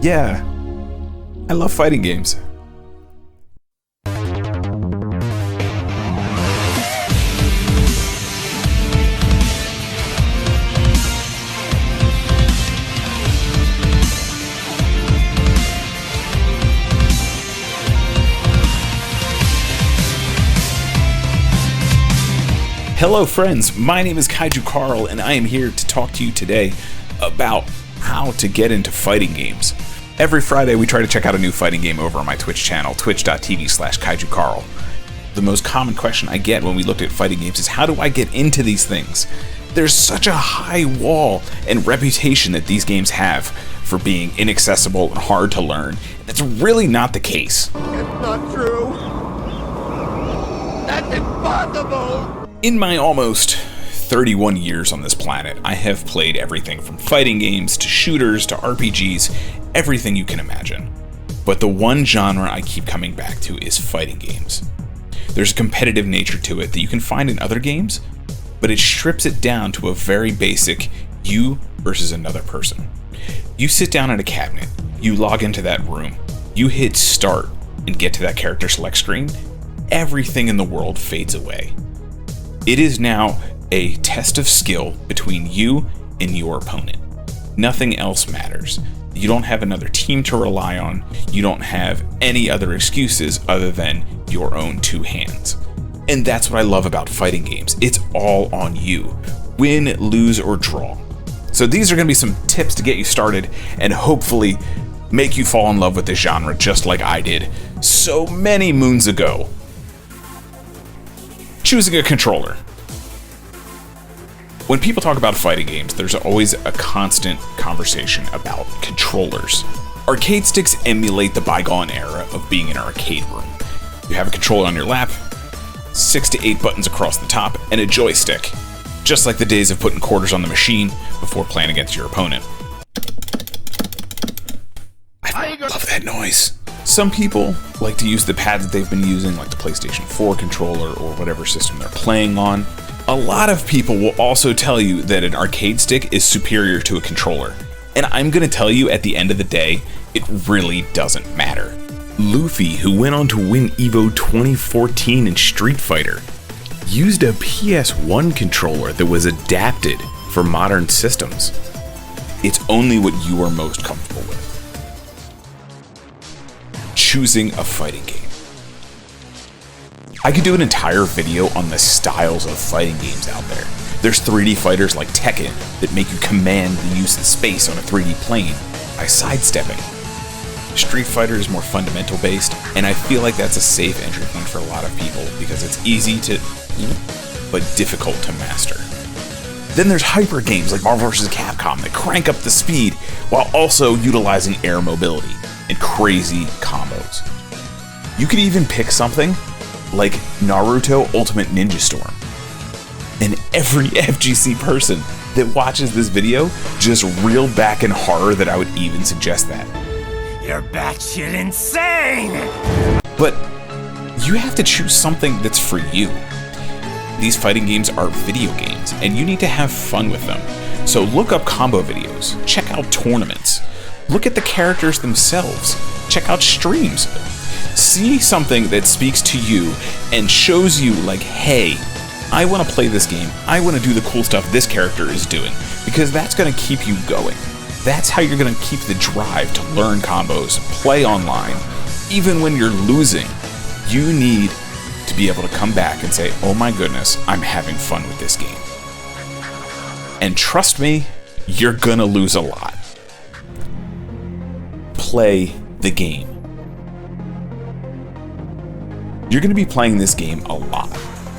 Yeah, I love fighting games. Hello friends, my name is KaijuCarl and I am here to talk to you today about how to get into fighting games. Every Friday we try to check out a new fighting game over on my Twitch channel, twitch.tv/KaijuCarl. The most common question I get when we look at fighting games is, how do I get into these things? There's such a high wall and reputation that these games have for being inaccessible and hard to learn. That's really not the case. It's not true. That's impossible. In my almost 31 years on this planet, I have played everything from fighting games to shooters to RPGs, everything you can imagine. But the one genre I keep coming back to is fighting games. There's a competitive nature to it that you can find in other games, but it strips it down to a very basic you versus another person. You sit down at a cabinet, you log into that room, you hit start and get to that character select screen, everything in the world fades away. It is now a test of skill between you and your opponent. Nothing else matters. You don't have another team to rely on. You don't have any other excuses other than your own two hands. And that's what I love about fighting games. It's all on you. Win, lose, or draw. So these are going to be some tips to get you started and hopefully make you fall in love with this genre just like I did so many moons ago. Choosing a controller. When people talk about fighting games, there's always a constant conversation about controllers. Arcade sticks emulate the bygone era of being in an arcade room. You have a controller on your lap, 6 to 8 buttons across the top, and a joystick. Just like the days of putting quarters on the machine before playing against your opponent. I love that noise. Some people like to use the pad that they've been using, like the PlayStation 4 controller or whatever system they're playing on. A lot of people will also tell you that an arcade stick is superior to a controller. And I'm going to tell you, at the end of the day, it really doesn't matter. Luffy, who went on to win EVO 2014 in Street Fighter, used a PS1 controller that was adapted for modern systems. It's only what you are most comfortable with. Choosing a fighting game. I could do an entire video on the styles of fighting games out there. There's 3D fighters like Tekken that make you command the use of space on a 3D plane by sidestepping. Street Fighter is more fundamental based, and I feel like that's a safe entry point for a lot of people because it's easy to, but difficult to master. Then there's hyper games like Marvel vs. Capcom that crank up the speed while also utilizing air mobility and crazy combos. You could even pick something like Naruto Ultimate Ninja Storm. And every FGC person that watches this video just reeled back in horror that I would even suggest that. You're batshit insane! But you have to choose something that's for you. These fighting games are video games, and you need to have fun with them. So look up combo videos, check out tournaments, look at the characters themselves, check out streams. See something that speaks to you and shows you like, hey, I want to play this game. I want to do the cool stuff this character is doing, because that's going to keep you going. That's how you're going to keep the drive to learn combos, play online. Even when you're losing, you need to be able to come back and say, oh my goodness, I'm having fun with this game. And trust me, you're going to lose a lot. Play the game. You're going to be playing this game a lot,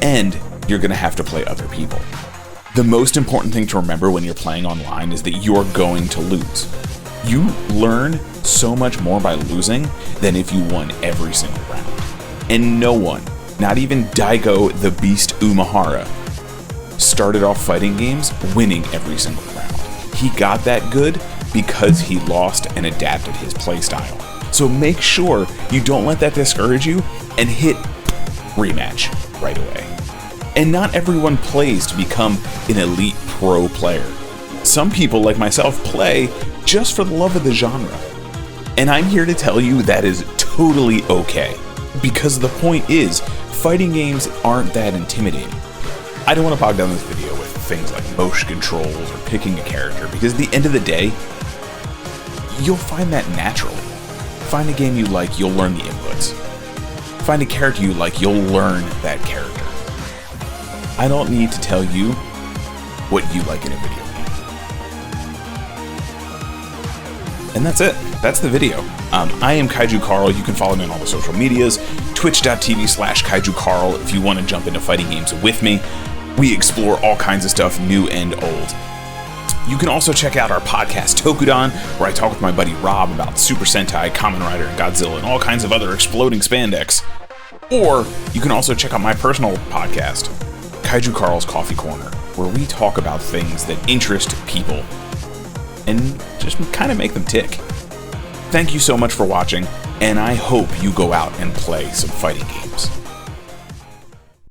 and you're going to have to play other people. The most important thing to remember when you're playing online is that you're going to lose. You learn so much more by losing than if you won every single round. And no one, not even Daigo the Beast Umehara, started off fighting games winning every single round. he got that good because he lost and adapted his playstyle. So make sure you don't let that discourage you and hit rematch right away. And not everyone plays to become an elite pro player. Some people, like myself, play just for the love of the genre. And I'm here to tell you that is totally okay. Because the point is, fighting games aren't that intimidating. I don't want to bog down this video with things like motion controls or picking a character, because at the end of the day, you'll find that naturally. Find a game you like, you'll learn the inputs. Find a character you like, you'll learn that character. I don't need to tell you what you like in a video game. And that's it. That's the video. I am KaijuCarl. You can follow me on all the social medias. Twitch.tv/KaijuCarl if you want to jump into fighting games with me. We explore all kinds of stuff, new and old. You can also check out our podcast, Tokudon, where I talk with my buddy Rob about Super Sentai, Kamen Rider, and Godzilla, and all kinds of other exploding spandex. Or you can also check out my personal podcast, KaijuCarl's Coffee Corner, where we talk about things that interest people and just kind of make them tick. Thank you so much for watching, and I hope you go out and play some fighting games.